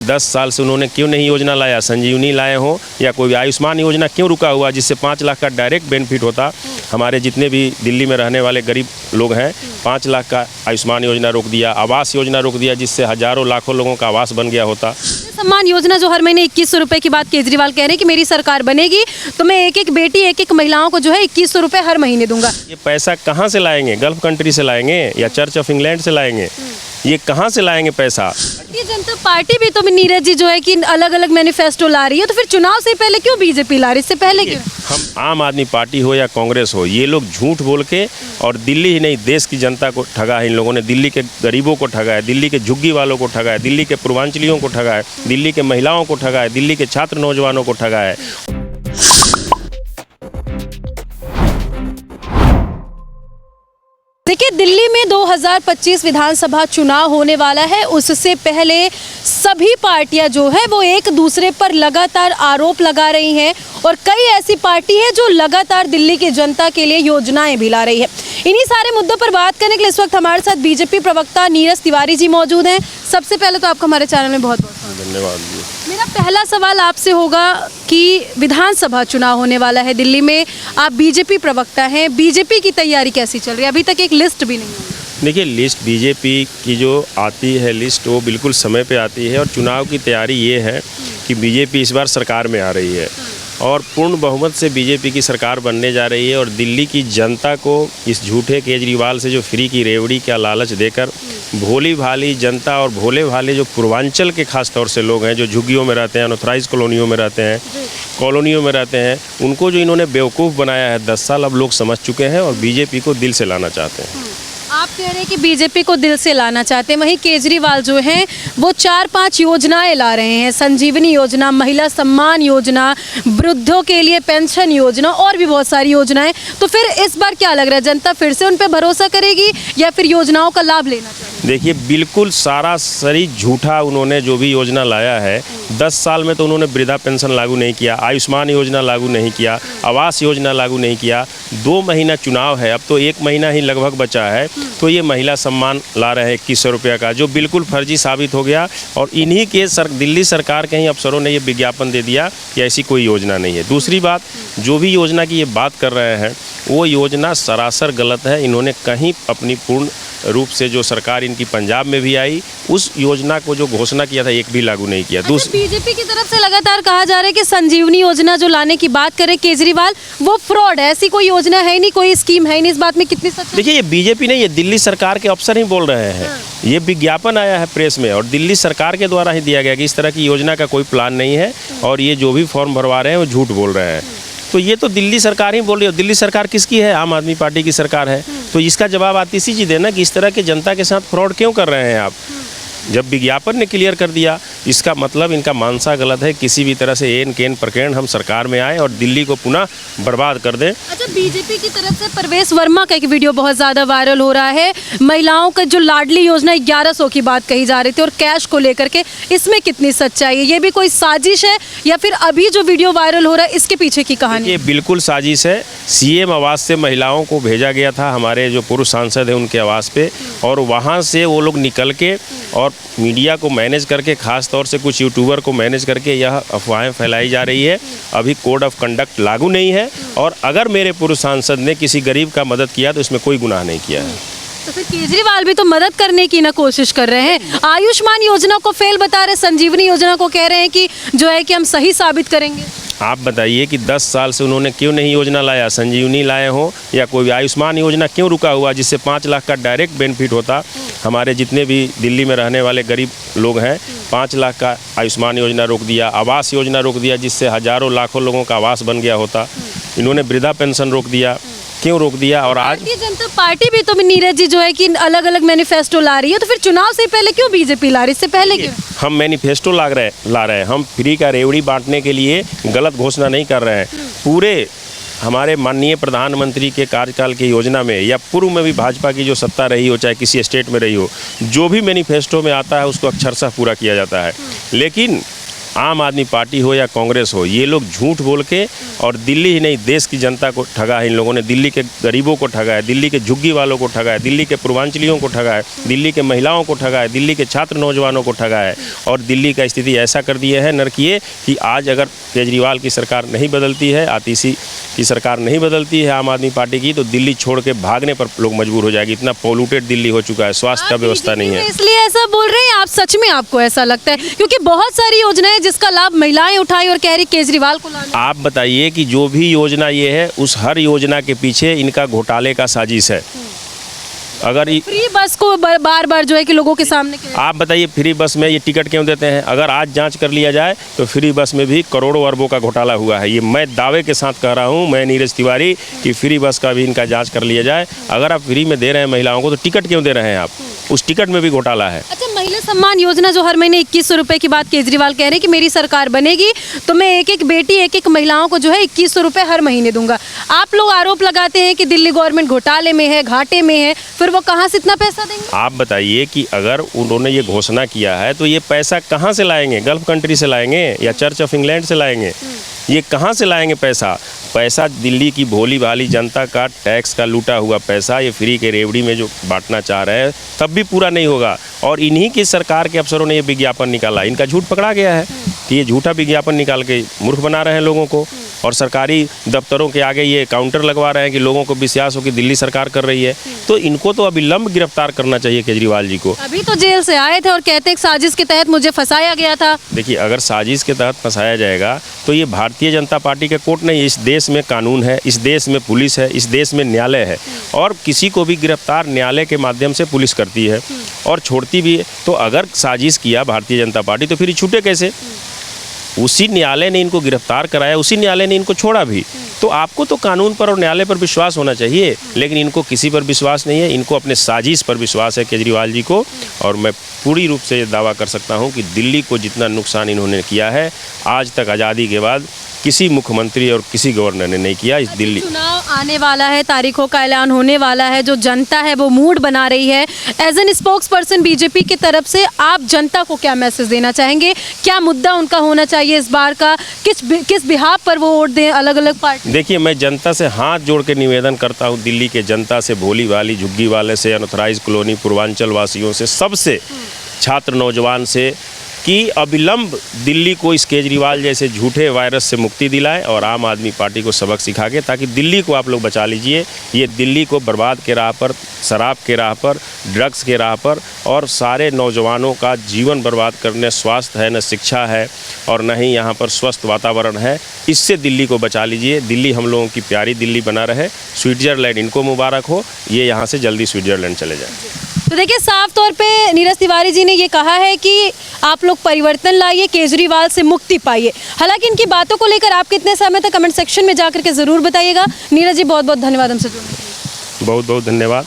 10 साल से उन्होंने क्यों नहीं योजना लाया, संजीवनी लाए हो या कोई आयुष्मान योजना क्यों रुका हुआ, जिससे 5 लाख का डायरेक्ट बेनिफिट होता। हमारे जितने भी दिल्ली में रहने वाले गरीब लोग हैं 5 लाख का आयुष्मान योजना रोक दिया, आवास योजना रोक दिया, जिससे हजारों लाखों लोगों का आवास बन गया होता। सम्मान योजना जो हर महीने 2100 रुपये की बात केजरीवाल कह रहे हैं कि मेरी सरकार बनेगी तो मैं एक एक बेटी एक एक महिलाओं को जो है 2100 रुपये हर महीने दूंगा। ये पैसा कहाँ से लाएंगे, गल्फ कंट्री से लाएंगे या चर्च ऑफ इंग्लैंड से लाएंगे, ये कहाँ से लाएंगे पैसा। भारतीय जनता पार्टी भी तो नीरज जी जो है कि अलग अलग मैनिफेस्टो ला रही है, तो फिर चुनाव से पहले क्यों बीजेपी ला रही है, इससे पहले क्यों? हम आम आदमी पार्टी हो या कांग्रेस हो, ये लोग झूठ बोल के और दिल्ली ही नहीं देश की जनता को ठगा है। इन लोगों ने दिल्ली के गरीबों को ठगा है, दिल्ली के झुग्गी वालों को ठगा है, दिल्ली के पूर्वांचलियों को ठगा है, दिल्ली के महिलाओं को ठगा है, दिल्ली के छात्र नौजवानों को ठगा है। देखिए, दिल्ली में 2025 विधानसभा चुनाव होने वाला है। उससे पहले सभी पार्टियां जो है वो एक दूसरे पर लगातार आरोप लगा रही हैं और कई ऐसी पार्टी है जो लगातार दिल्ली की जनता के लिए योजनाएं भी ला रही है। इन्हीं सारे मुद्दों पर बात करने के लिए इस वक्त हमारे साथ बीजेपी प्रवक्ता नीरज तिवारी जी मौजूद हैं। सबसे पहले तो आपका हमारे चैनल में बहुत बहुत धन्यवाद। मेरा पहला सवाल आपसे होगा कि विधानसभा चुनाव होने वाला है दिल्ली में, आप बीजेपी प्रवक्ता हैं, बीजेपी की तैयारी कैसी चल रही है? अभी तक एक लिस्ट भी नहीं है। देखिए, लिस्ट बीजेपी की जो आती है लिस्ट वो बिल्कुल समय पे आती है और चुनाव की तैयारी ये है कि बीजेपी इस बार सरकार में आ रही है और पूर्ण बहुमत से बीजेपी की सरकार बनने जा रही है और दिल्ली की जनता को इस झूठे केजरीवाल से जो फ्री की रेवड़ी का लालच देकर भोली भाली जनता और भोले भाले जो पूर्वांचल के खास तौर से लोग हैं जो झुग्गियों में रहते हैं, अनऑथराइज कॉलोनियों में रहते हैं, कॉलोनियों में रहते हैं, उनको जो इन्होंने बेवकूफ़ बनाया है 10 साल, अब लोग समझ चुके हैं और बीजेपी को दिल से लाना चाहते हैं। आप कह रहे हैं कि बीजेपी को दिल से लाना चाहते हैं, वहीं केजरीवाल जो हैं वो 4-5 योजनाएं ला रहे हैं, संजीवनी योजना, महिला सम्मान योजना, वृद्धों के लिए पेंशन योजना और भी बहुत सारी योजनाएं। तो फिर इस बार क्या लग रहा है, जनता फिर से उन पर भरोसा करेगी या फिर योजनाओं का लाभ लेना चाहिए? देखिए, बिल्कुल सरासरी झूठा उन्होंने जो भी योजना लाया है। 10 साल में तो उन्होंने वृद्धा पेंशन लागू नहीं किया, आयुष्मान योजना लागू नहीं किया, आवास योजना लागू नहीं किया। 2 महीना चुनाव है, अब तो 1 महीना ही लगभग बचा है, तो ये महिला सम्मान ला रहे हैं 2100 रुपये का, जो बिल्कुल फर्जी साबित हो गया और इन्हीं के दिल्ली सरकार के ही अफसरों ने ये विज्ञापन दे दिया कि ऐसी कोई योजना नहीं है। दूसरी बात, जो भी योजना की ये बात कर रहे हैं वो योजना सरासर गलत है। इन्होंने कहीं अपनी पूर्ण रूप से जो सरकार इनकी पंजाब में भी आई उस योजना को जो घोषणा किया था एक भी लागू नहीं किया। बीजेपी की तरफ से लगातार कहा जा रहा है कि संजीवनी योजना जो लाने की बात करे केजरीवाल वो फ्रॉड है, ऐसी कोई योजना है नहीं, कोई स्कीम है नहीं। इस बात में कितनी सच? देखिए, ये बीजेपी नहीं, ये दिल्ली सरकार के अफसर ही बोल रहे हैं। ये विज्ञापन आया है प्रेस में और दिल्ली सरकार के द्वारा ही दिया गया कि इस तरह की योजना का कोई प्लान नहीं है और ये जो भी फॉर्म भरवा रहे हैं वो झूठ बोल रहे हैं। तो ये तो दिल्ली सरकार ही बोल रही है। दिल्ली सरकार किसकी है? आम आदमी पार्टी की सरकार है। तो इसका जवाब आप इसी चीज़ देना कि इस तरह के जनता के साथ फ्रॉड क्यों कर रहे हैं आप। जब विज्ञापन ने क्लियर कर दिया, इसका मतलब इनका मानसा गलत है। किसी भी तरह से एन केन प्रकरण हम सरकार में आए और दिल्ली को पुनः बर्बाद कर दें। अच्छा, बीजेपी की तरफ से परवेश वर्मा का एक वीडियो बहुत ज़्यादा वायरल हो रहा है, महिलाओं का जो लाडली योजना 1100 की बात कही जा रही थी और कैश को लेकर के, इसमें कितनी सच्चाई है? ये भी कोई साजिश है या फिर अभी जो वीडियो वायरल हो रहा है इसके पीछे की कहानी? ये बिल्कुल साजिश है। सीएम आवास से महिलाओं को भेजा गया था, हमारे जो पूर्व सांसद हैं उनके आवास पे, और वहाँ से वो लोग निकल के और मीडिया को मैनेज करके, खास तौर से कुछ यूट्यूबर को मैनेज करके यह अफवाहें फैलाई जा रही है। अभी कोड ऑफ कंडक्ट लागू नहीं है और अगर मेरे पूर्व सांसद ने किसी गरीब का मदद किया तो इसमें कोई गुनाह नहीं किया है। तो फिर केजरीवाल भी तो मदद करने की ना कोशिश कर रहे हैं। आयुष्मान योजना को फेल बता रहे, संजीवनी योजना को कह रहे हैं कि जो है कि हम सही साबित करेंगे। आप बताइए कि 10 साल से उन्होंने क्यों नहीं योजना लाया, संजीवनी लाए हो या कोई आयुष्मान योजना क्यों रुका हुआ, जिससे 5 लाख का डायरेक्ट बेनिफिट होता। हमारे जितने भी दिल्ली में रहने वाले गरीब लोग हैं 5 लाख का आयुष्मान योजना रोक दिया, आवास योजना रोक दिया, जिससे हजारों लाखों लोगों का आवास बन गया होता। इन्होंने वृद्धा पेंशन रोक दिया, क्यों रोक दिया? और आज भारतीय जनता पार्टी भी तो नीरज जी जो है कि अलग अलग मैनिफेस्टो ला रही है, तो फिर चुनाव से पहले क्यों बीजेपी ला रही है, इससे पहले क्यों? हम मैनिफेस्टो ला रहे हैं, हम फ्री का रेवड़ी बांटने के लिए गलत घोषणा नहीं कर रहे हैं। पूरे हमारे माननीय प्रधानमंत्री के कार्यकाल की योजना में या पूर्व में भी भाजपा की जो सत्ता रही हो, चाहे किसी स्टेट में रही हो, जो भी मैनिफेस्टो में आता है उसको अक्षरशः पूरा किया जाता है। लेकिन आम आदमी पार्टी हो या कांग्रेस हो, ये लोग झूठ बोल के और दिल्ली ही नहीं देश की जनता को ठगा है इन लोगों ने। दिल्ली के गरीबों को ठगा है, दिल्ली के झुग्गी वालों को ठगा है, दिल्ली के पूर्वांचलियों को ठगा है, दिल्ली के महिलाओं को ठगा है, दिल्ली के छात्र नौजवानों को ठगा है। और दिल्ली का स्थिति ऐसा कर दिए है नरकीय कि आज अगर केजरीवाल की सरकार नहीं बदलती है, आतिशी की सरकार नहीं बदलती है आम आदमी पार्टी की, तो दिल्ली छोड़ के भागने पर लोग मजबूर हो जाएगी। इतना पोल्यूटेड दिल्ली हो चुका है, स्वास्थ्य व्यवस्था नहीं है। इसलिए ऐसा बोल रहे हैं आप? सच में आपको ऐसा लगता है? क्योंकि बहुत सारी योजनाएं जिसका लाभ महिलाएं उठाई और कह रही केजरीवाल को लाना। आप बताइए कि जो भी योजना ये है, उस हर योजना के पीछे इनका घोटाले का साजिश है। अगर फ्री बस को बार बार जो है कि लोगों के सामने आप बताइए फ्री बस में ये टिकट क्यों देते हैं? अगर आज जांच कर लिया जाए तो फ्री बस में भी करोड़ों अरबों का घोटाला हुआ है। ये मैं दावे के साथ कह रहा हूँ, मैं नीरज तिवारी, कि फ्री बस का भी इनका जांच कर लिया जाए। अगर आप फ्री में दे रहे हैं महिलाओं को तो टिकट क्यों दे रहे हैं आप? उस टिकट में भी घोटाला है। अच्छा, महिला सम्मान योजना जो हर महीने 2100 रुपए की बात केजरीवाल कह रहे हैं कि मेरी सरकार बनेगी तो मैं एक एक बेटी एक एक महिलाओं को जो है 2100 रुपए हर महीने दूंगा। आप लोग आरोप लगाते हैं कि दिल्ली गवर्नमेंट घोटाले में है, घाटे में है, फिर वो कहाँ से इतना पैसा देंगे? आप बताइए कि अगर उन्होंने ये घोषणा किया है तो ये पैसा कहाँ से लाएंगे? गल्फ कंट्री से लाएंगे या चर्च ऑफ इंग्लैंड से लाएंगे? ये कहाँ से लाएंगे पैसा? पैसा दिल्ली की भोली भाली जनता का टैक्स का लूटा हुआ पैसा ये फ्री के रेवड़ी में जो बांटना चाह रहे हैं, तब भी पूरा नहीं होगा। और इन्हीं की सरकार के अफसरों ने ये विज्ञापन निकाला, इनका झूठ पकड़ा गया है कि ये झूठा विज्ञापन निकाल के मूर्ख बना रहे हैं लोगों को। और सरकारी दफ्तरों के आगे ये काउंटर लगवा रहे हैं कि लोगों को विश्वास हो कि दिल्ली सरकार कर रही है। तो इनको तो अविलंब गिरफ्तार करना चाहिए केजरीवाल जी को। अभी तो जेल से आए थे और कहते हैं साजिश के तहत मुझे फंसाया गया था। देखिए, अगर साजिश के तहत फंसाया जाएगा तो ये भारतीय जनता पार्टी का कोर्ट नहीं, इस देश में कानून है, इस देश में पुलिस है, इस देश में न्यायालय है। और किसी को भी गिरफ्तार न्यायालय के माध्यम से पुलिस करती है और छोड़ती भी है। तो अगर साजिश किया भारतीय जनता पार्टी तो फिर छूटे कैसे? उसी न्यायालय ने इनको गिरफ्तार कराया, उसी न्यायालय ने इनको छोड़ा भी। तो आपको तो कानून पर और न्यायालय पर विश्वास होना चाहिए, लेकिन इनको किसी पर विश्वास नहीं है। इनको अपने साजिश पर विश्वास है केजरीवाल जी को। और मैं पूरी रूप से ये दावा कर सकता हूँ कि दिल्ली को जितना नुकसान इन्होंने किया है आज तक आज़ादी के बाद किसी मुख्यमंत्री और किसी गवर्नर ने नहीं किया। इस दिल्ली चुनाव आने वाला है, तारीखों का ऐलान होने वाला है, जो जनता है वो मूड बना रही है। As an spokesperson BJP की तरफ से आप जनता को क्या मैसेज देना चाहेंगे? क्या मुद्दा उनका होना चाहिए इस बार का? किस बिहाफ पर वो वोट दें अलग अलग पार्टी? देखिए, मैं जनता से हाथ जोड़ के निवेदन करता हूँ, दिल्ली के जनता से, भोली वाली झुग्गी वाले से, अनऑथराइज कॉलोनी पूर्वांचल वासियों से, सबसे, छात्र नौजवान से, कि अविलंब दिल्ली को इस केजरीवाल जैसे झूठे वायरस से मुक्ति दिलाए और आम आदमी पार्टी को सबक सिखा के, ताकि दिल्ली को आप लोग बचा लीजिए। ये दिल्ली को बर्बाद के राह पर, शराब के राह पर, ड्रग्स के राह पर और सारे नौजवानों का जीवन बर्बाद करने, स्वास्थ्य है न शिक्षा है और न ही यहाँ पर स्वस्थ वातावरण है। इससे दिल्ली को बचा लीजिए। दिल्ली हम लोगों की प्यारी दिल्ली बना रहे। स्विट्ज़रलैंड इनको मुबारक हो, ये यहाँ से जल्दी स्विट्ज़रलैंड चले जाए। तो देखिए, साफ तौर पे नीरज तिवारी जी ने ये कहा है कि आप लोग परिवर्तन लाइए, केजरीवाल से मुक्ति पाइए। हालांकि इनकी बातों को लेकर आप कितने सहमत हैं कमेंट सेक्शन में जाकर के ज़रूर बताइएगा। नीरज जी, बहुत बहुत धन्यवाद हमसे जुड़ने के लिए। बहुत बहुत धन्यवाद।